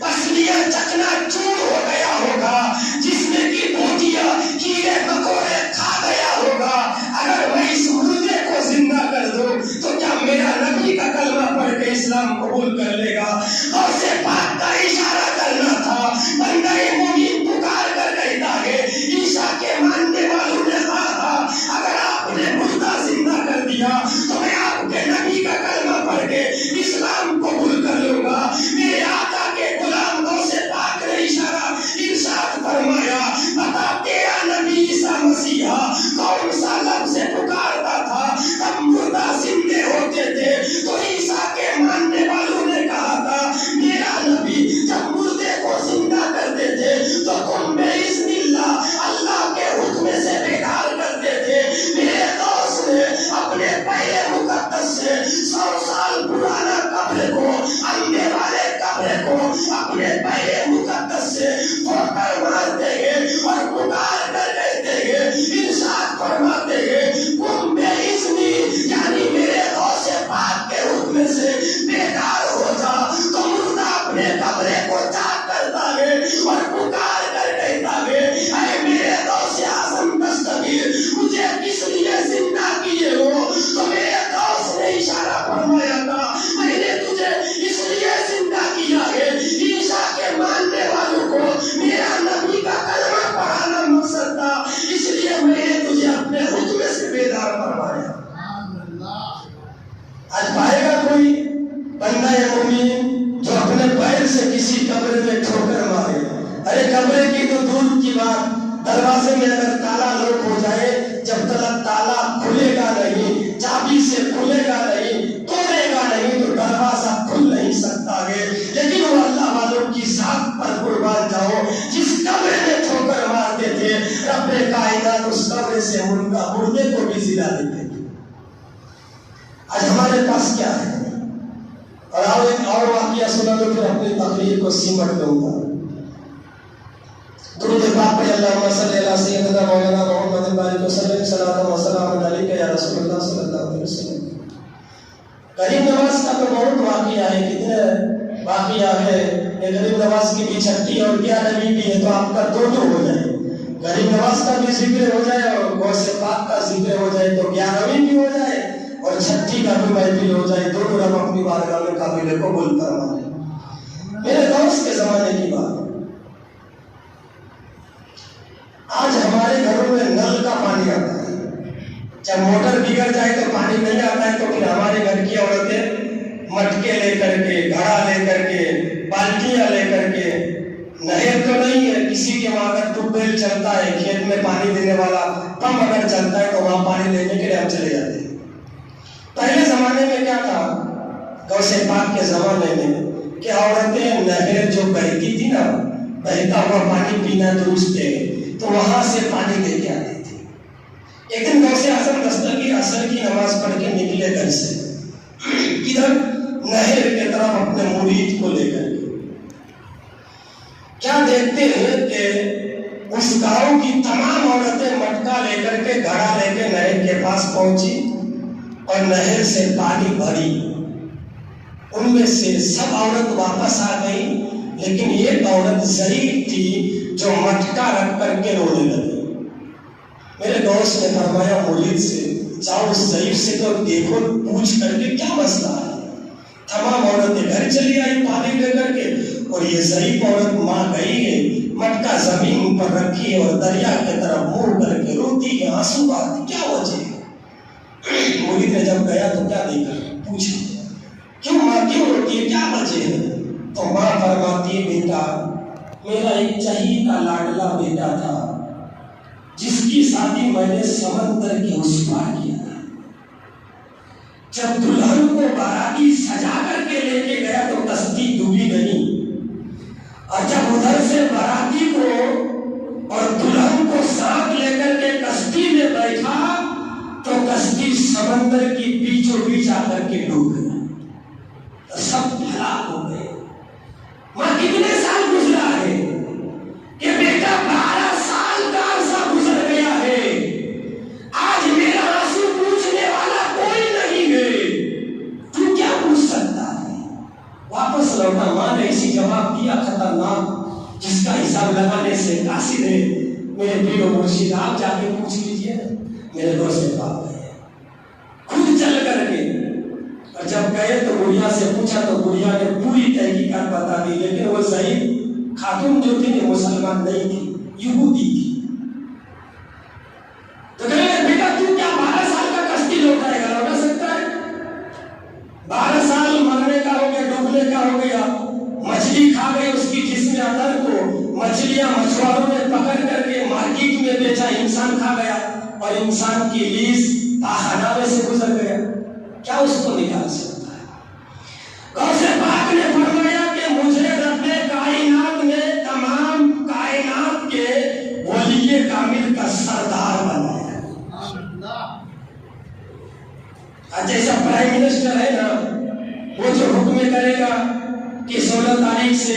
پسلیاں چکنا چور ہو گیا ہوگا، جسم کی بوٹیاں کیڑے مکوڑے کھا گیا ہوگا۔ اگر میں اس مردے کو زندہ کر دوں تو کیا میرا نبی کا کلمہ پڑھ کے اسلام قبول کر لے گا؟ اور سے پاک کا اشارہ کرنا تھا، بندہ مومن پکار کر کہتا ہے، عیسیٰ کے ماننے والوں نے کہا اگر آپ نے مردہ زندہ کر دیا تو میں آپ کے نبی کا کلمہ پڑھ کے اسلام قبول کر لوں گا۔ میرے آقا کے غلام غوث پاک نے اشارہ ارشاد فرمایا، بتا تیرا نبی عیسیٰ مسیحا کون سا لفظ پکارتا تھا تب مردہ زندے ہوتے تھے؟ تو عیسیٰ کے ماننے والوں نے کہا تھا میرا نبی جب مردے کو زندہ کرتے تھے تو تم بِإِذْنِ اللہ اللہ کے حکم سے بیدار کرتے تھے۔ میرے دوست نے اپنے پہلے مقدس سے 100 سال پرانا قبر کو، اندھے والے قبر کو اپنے پہلے مقدس سے ٹھوکر مارتے گئے اور پکار کر کہتے گئے، ارشاد فرماتے گئے کو بھی زلا دیتے تھے. آج ہمارے پاس کیا ہے؟ اور آؤ ایک اور واقعہ سنا تو پھر اپنی تقریر کو سمٹ دوں گا. درود پاک پڑھ اللہم صلی علی سیدنا مولانا محمد بارک وسلم صلاۃ و سلام علیک یا رسول اللہ صلی اللہ علیہ وسلم. غریب نواز کا تو بہت واقعہ ہے، کتنے واقعہ ہے. غریب نواز کی بھی چھٹی اور 11ویں بھی ہے تو آپ کا دونوں ہو جائے. غریب نواز کا بھی ذکر ہو جائے اور غوث پاک کا ذکر ہو جائے تو 11ویں بھی ہو جائے اور چھٹی کا بھی محفل ہو جائے. دونوں رب اپنی بارگاہ میں قابل قبول فرمائے. میرے دوست کے زمانے کی بات، آج ہمارے گھروں میں نل کا پانی آتا ہے. جب موٹر بگڑ جائے تو پانی نہیں آتا ہے تو پھر ہمارے گھر کی عورتیں مٹکے لے کر کے، گھڑا لے کر کے، بالٹیاں لے کر کے، نہر تو نہیں ہے کسی کے وہاں اگر ٹیوب ویل چلتا ہے، کھیت میں پانی دینے والا پمپ اگر چلتا ہے تو وہاں پانی لینے کے لیے ہم چلے جاتے ہیں. پہلے زمانے میں کیا تھا، غوث پاک کے زمانے میں کہ عورتیں نہر جو بہتی تھی نا، بہتا ہوا پانی پینا درست ہے تو وہاں سے پانی لے کے آتے تھے. ایک دن غوث اعظم دستگیر عصر کی نماز پڑھ کے نکلے گھر سے، ادھر نہر کی طرف اپنے مرید کو لے کر کے. کیا دیکھتے ہیں کہ اس گاؤں کی تمام عورتیں مٹکا لے کر کے، گھڑا لے کے نہر کے پاس پہنچی اور نہر سے پانی بھری. ان میں سے سب عورت واپس آ گئی لیکن ایک عورت ضعیف تھی جو مٹکا رکھ کر کے رونے لگی. میرے دوست نے فرمایا مرید سے، جاؤ اس ضعیف سے تو دیکھو، پوچھ کر کے کیا مسئلہ ہے. تمام عورتیں گھر چلی آئی پانی لے کر کے اور یہ ضعیف عورت ماں گئی ہے، مٹکا زمین پر رکھی اور دریا کی طرف منہ کر کے روتی ہے، آنسو بہاتی. کیا وجہ ہے؟ مرید نے جب گیا تو کیا دیکھا، پوچھا کیوں ماں کیوں روتی ہے، کیا وجہ ہے؟ تو ماں فرماتی ہے بیٹا میرا ایک چہی کا لاڈلا بیٹا تھا جس کی شادی میں نے سمندر کے اس پار کیا تھا. جب دلہن کو باراتی سجا کر کے لے کے گیا تو کشتی ڈوبی نہیں، اور جب ادھر سے باراتی کو اور دلہن کو ساتھ لے کر کے کشتی میں بیٹھا تو کشتی سمندر کی بیچوں بیچ آ کر کے ڈوب گیا، سب ہلاک ہو گئے. ماں کتنے سال گزرا ہے کہ بیٹا 12 سال کا عرصہ گزر گیا ہے، آج میرا آنسو پوچھنے والا کوئی نہیں ہے، تو کیا پوچھ سکتا ہے؟ واپس لوٹا. ماں نے اسی جواب دیا خطرناک جس کا حساب لگانے سے قاصد ہے. میرے پیر و مرشد آپ جا کے پوچھ لیجئے. میرے دوست پاک گئے خود چل کر کے، اور جب گئے تو گڑیا سے پوچھا تو گڑیا نے پوری تحقیقات بتا دی، لیکن وہ ضعیف خاتون جو تھی وہ مسلمان نہیں تھی، یہودی تھی. تو کہے بیٹا تو کیا 12 سال کا کشتی لوٹائے گا؟ لوٹا سکتا ہے؟ 12 سال مرنے کا ہو گیا، ڈوبنے کا ہو گیا، مچھلی کھا گئی اس کی جسم اندر کو، مچھلیاں مچھواروں نے پکڑ کر کے مارکیٹ میں بیچا، انسان کھا گیا اور انسان کی لیز پاخانہ میں سے گزر گیا. کیا اس کو نکال سکتا ہے؟ غوث پاک نے فرمایا کہ مجھے رب کائنات نے تمام کائنات کے ولی کامل کا سردار بنایا. جیسا پرائم منسٹر ہے نا، وہ جو حکم کرے گا کہ 16 تاریخ سے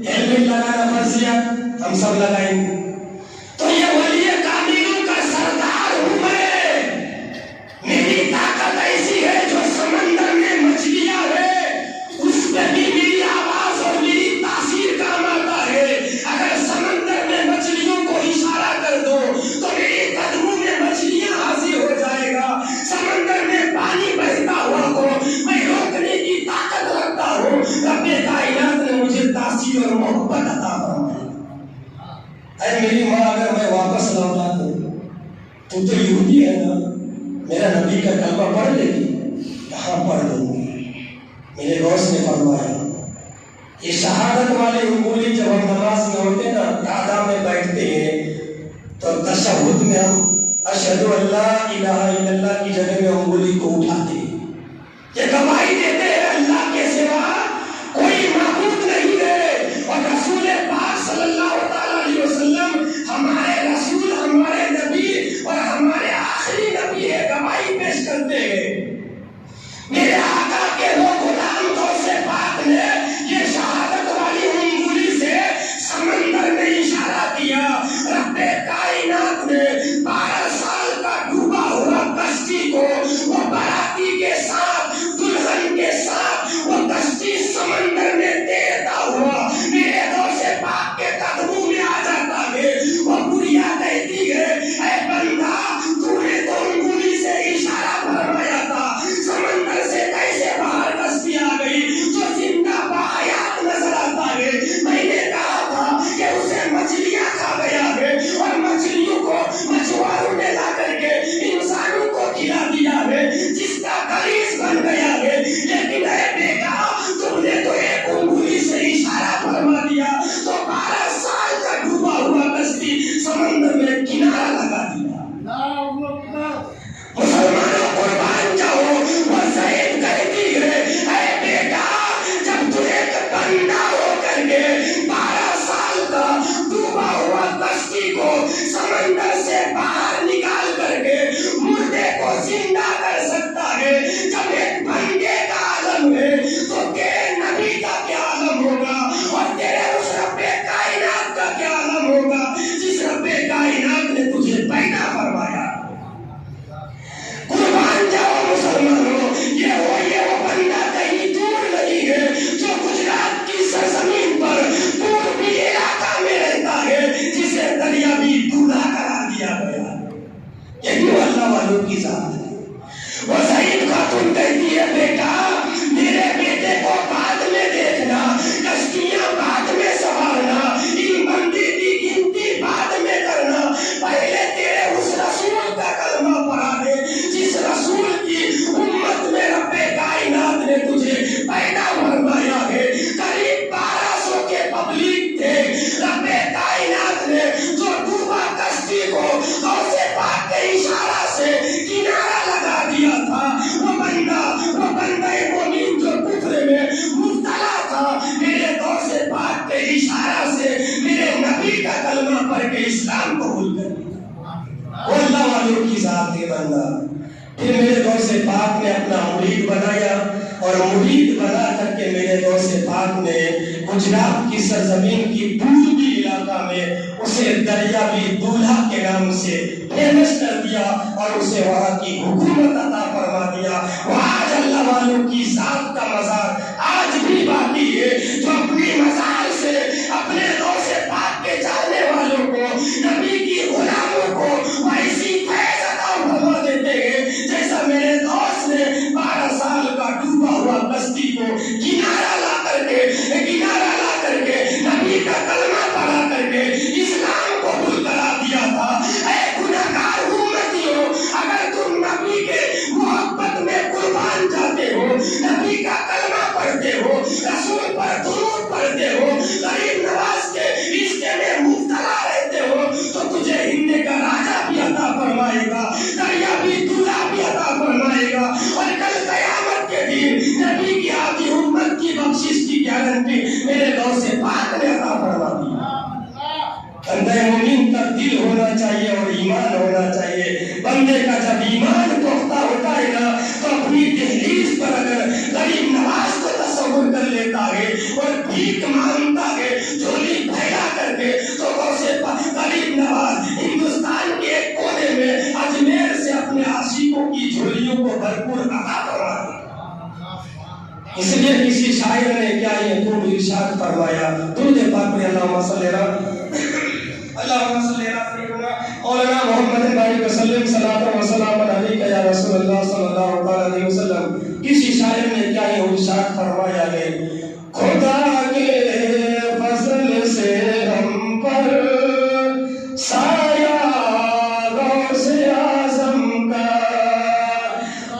ہیلمٹ لگانا فرضیت، ہم سب لگائیں گے، تو یہ ولی کامل کا سردار ہوں میں. میری طاقت ایسی ہے جو سمندر میں مچھلیاں ہے اس پہ بھی میری آواز اور میری تاثیر کام آتا ہے. اگر سمندر میں مچھلیوں کو اشارہ کر دو تو میرے قدموں میں مچھلیاں حاضر ہو جائے گا. سمندر میں پانی بہتا ہوا ہو، میں روکنے کی طاقت رکھتا ہوں. رب کائنات نے مجھے تاثیر اور محبت عطا فرمائی. اے میری ماں، اگر میں واپس لوٹا تو یہودی ہے نا، میرا نبی کا کلمہ پڑھ لے گی؟ کہاں پڑھ لوں گی. میرے دوست نے فرمایا یہ شہادت والے انگولی جب ہم نماز میں ہوتے نا، قعدہ میں بیٹھتے ہیں تو تشہد میں ہم اشہد ان لا الہ الا اللہ کی جگہ میں انگولی کو اٹھاتے ہیں. یہ گواہی دیتے ہیں اللہ کے سوا کوئی معبود نہیں ہے، اور رسول پاک صلی اللہ تعالی علیہ وسلم ہمارے رسول، ہمارے نبی اور ہمارے آخری نبی گواہی پیش کرتے ہیں. میرے آقا کے وہ غلام غوث پاک نے یہ شہادت والی انگلی سے سمندر میں اشارہ کیا. رب کائنات نے 12 سال کا ڈوبا ہوا کشتی کو وہ باراتی کے ساتھ دلہن کے ساتھ وہ کشتی سمندر میں تیرتا ہوا میرے غوث پاک کے قدموں میں آ جاتا ہے. وہ بڑھیا کہتی ہے اے بندہ تو نے تو انگلی سے اشارہ فرمایا تھا, سمندر سے کیسے باہر کشتی آ گئی جو زندہ باحیات نظر آتا ہے. میں نے کہا تھا کہ اسے مچھلیاں کھا گیا ہے اور مچھلیوں کو مچھواروں نے لا کر کے انسانوں کو کھلا دیا ہے جس کا خلیج بن گیا ہے. لیکن اے بیٹا تم نے تو ایک انگلی سے اشارہ فرما دیا تو 12 سال کا ڈوبا ہوا کشتی سمندر میں کنارہ لگا دیا. مسلمانوں قربان جاؤ. وہ زید کہتی ہے اے بیٹا جب تو ایک بندہ ہو کر کے 12 سال کا ڈوبا ہوا کشتی کو سمندر سے باہر نکال کر کے مردے کو زندہ کر سکتا ہے, جب ایک بندے کا عالم ہے تو تیرے نبی کا کیا عالم ہوگا اور تیرے اس رب کائنات کا کیا عالم ہوگا جس رب کائنات نے تجھے پیدا فرمایا. قربان جاؤ مسلمانوں, یہ وہ بندہ کہیں دور نہیں ہے جو گجرات کی سرزمین پر پوربی علاقہ میں رہتا ہے جسے دریابی دولہا قرار دیا گیا. یہ بھی اللہ والوں کی ذات ہے. وہ زید خاتون کہتی ہے بیٹا میرے بیٹے کو بعد میں دیکھنا, کشتیاں بعد میں سنبھالنا, ان بندی کی گنتی بعد میں کرنا, پہلے تیرے اس رسول کا کلمہ پڑھا دے جس رسول کی امت میں رب کائنات نے تجھے پیدا فرمایا ہے. قریب 1200 کے پبلک تھے. رب کائنات نے جو ڈوبا کشتی کو غوث پاک کے اشارہ سے کنارہ لگا دیا تھا, وہ بندہ مومن جو کفر میں مبتلا تھا میرے غوث پاک کے اشارہ سے میرے نبی کا کلمہ پڑھ کے اسلام قبول کر لیا. وہ اللہ والوں کی ذات ہے بندہ. پھر میرے غوث پاک نے اپنا مرید بنایا اور مرید بنا کر کے میرے غوث پاک نے گجرات کی سرزمین کی پوربی علاقہ میں اسے دریابی دولہا کے نام سے فیمس کر دیا اور اسے وہاں کی حکومت عطا فرما دیا. وہاں اللہ والوں کی ذات کا مزار آج بھی باقی ہے جو اپنی مزار سے اپنے غوث پاک کے جاننے والوں کو نبی کی غلاموں کو ایسی فیض عطا فرما دیتے ہیں جیسا میرے دوست نے 12 سال کا ڈوبا ہوا کشتی کو کنارہ لا کر کے نبی کا کلمہ پڑھا کر کے اسلام قبول کرا دیا تھا. اے گنہگار امتیوں, اگر تم نبی کے محبت میں قربان جاتے ہو, نبی کا کلمہ پڑھتے ہو, رسول پر درود پڑھتے ہو, غریب نواز کے رشتے میں مبتلا رہتے ہو, تو تجھے ہند کا راجا بھی عطا فرمائے گا, دریابی دولہا بھی عطا فرمائے گا, اور کل قیامت کے دن نبی کی آدھی امت کی بخشش کی گارنٹی میرے غوث پاک نے عطا فرما دی. بندے مومن کا دل ہونا چاہیے اور ایمان ہونا چاہیے. بندے کا جب ایمان پختہ ہوتا ہے نا تو اپنی دہلیز پر اگر غریب نواز کو تصور کر لیتا ہے اور بھیک مانگتا ہے جھولی پھیلا کر کے, تو غریب نواز ہندوستان کے ایک کونے میں اجمیر سے اپنے عاشقوں کی جھولیوں کو بھرپور عطا فرما دے. اس لیے کسی شاعر نے کیا یہ خوب ارشاد فرمایا, درود پاک پڑھیں اللہم صلی مولانا محمد بارک وسلم صلاۃ و سلام علیک یا رسول اللہ صلی اللہ علیہ وسلم. کسی شاعر نے کیا یہ ارشاد فرمایا ہے, خدا کے فضل سے ہم پر سایہ غوث اعظم کا,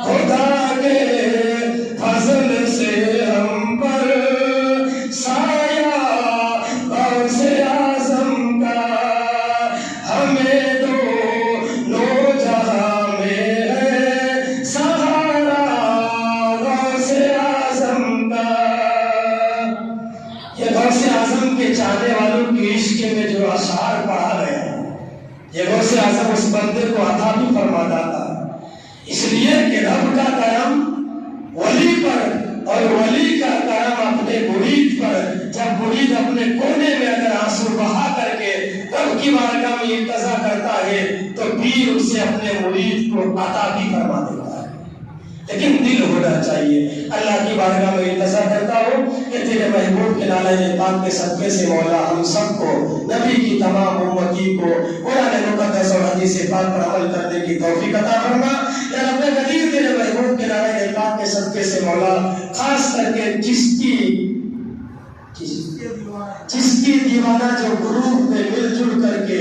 خدا کے فضل سے ہم پر سایہ غوث اعظم کا, ہمیں دونوں جہاں میں ہے سہارا اسے اپنے مرید کو عطا بھی فرما دیتا ہے، لیکن دل ہونا چاہیے۔ اللہ کی بارگاہ میں التجا کرتا ہوں کہ تیرے محبوب کے نالے پاک کے صدقے سے مولا ہم سب کو، نبی کی تمام امتی کو قرآن مقدس اور حدیث پاک پر عمل کرنے کی توفیق عطا فرما۔ یا رب قدیر تیرے محبوب کے نالے پاک کے صدقے سے مولا خاص کر کے چشتی دیوانہ جو گروپ میں مل جل کر کے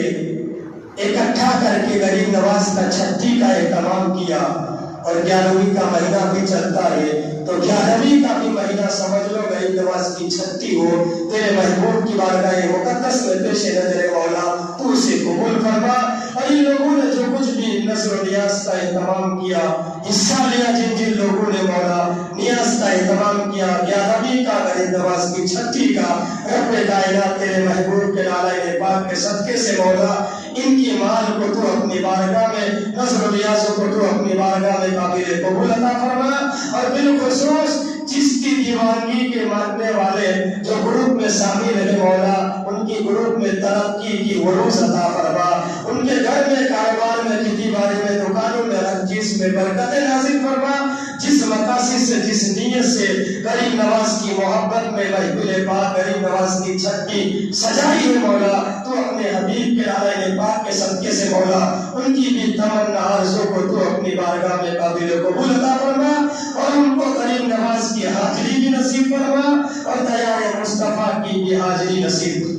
اکٹھا کر کے غریب نواز کا چھٹی کا اہتمام کیا، اور 11ویں کا مہینہ بھی چلتا ہے، تو 11ویں کا بھی مہینہ سمجھ لو غریب نواز کی چھٹی ہو۔ تیرے محبوب کی بارگاہ مقدس میں پیش نظر مولا تو اسے قبول فرما، اور ان لوگوں نے جو کچھ بھی نذر و نیاز کا اہتمام کیا، حصہ لیا جن جن لوگوں نے مولا نیاز کا اہتمام کیا 11ویں کا غریب نواز کی چھٹی کا، رب کائنات تیرے محبوب کے نالے پاک کے صدقے سے مولا ان کی مال کو تو اپنی بارگاہ میں، نذر و نیازوں کو تو اپنی بارگاہ میں قابل قبول عطا فرما، اور بالخصوص چشتی دیوانگی کے ماننے والے جو گروپ میں شامل ہے مولا ان کی گروپ میں ترقی کی عروج عطا فرما، ان کے گھر میں، کاروبار میں، کھیتی باڑی میں، دکانوں میں، ہر چیز میں برکت نازل فرما۔ جس مقاصد سے، جس نیت سے غریب نواز کی محبت میں محفل پاک غریب نواز کی چھٹی سجائی ہے مولا، تو اپنے حبیب کے نالے پاک کے صدقے سے مولا ان کی بھی تمنا آرزو کو تو اپنی بارگاہ میں قابل قبول عطا فرما، اور ان کو غریب نواز کی حاضری بھی نصیب فرما، اور دیار مصطفیٰ کی بھی حاضری نصیب۔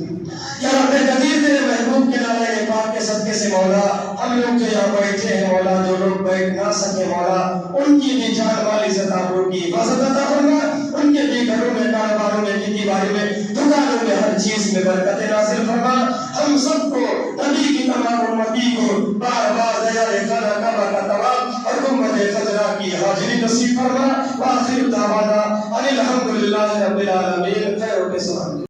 یا رب قدیر تیرے محبوب کے نالے پاک کے صدقے سے مولا ہم لوگ جو یہاں بیٹھے ہیں مولا، جو لوگ بیٹھ نہ سکے مولا ان کی بھی جان مال عزت آبرو کی حفاظت عطا فرما، ان کے بھی گھروں میں، کاروباروں میں، کھیتی باڑی میں، دکانوں میں، ہر چیز میں برکت نازل فرما۔ ہم سب کو، نبی کی تمام امتی کو بار بار دیار خانہ کعبہ کا طواف اور گنبد خضرا کی حاضری نصیب فرما۔ وآخر دعوانا ان الحمدللہ رب العالمین۔ خیر و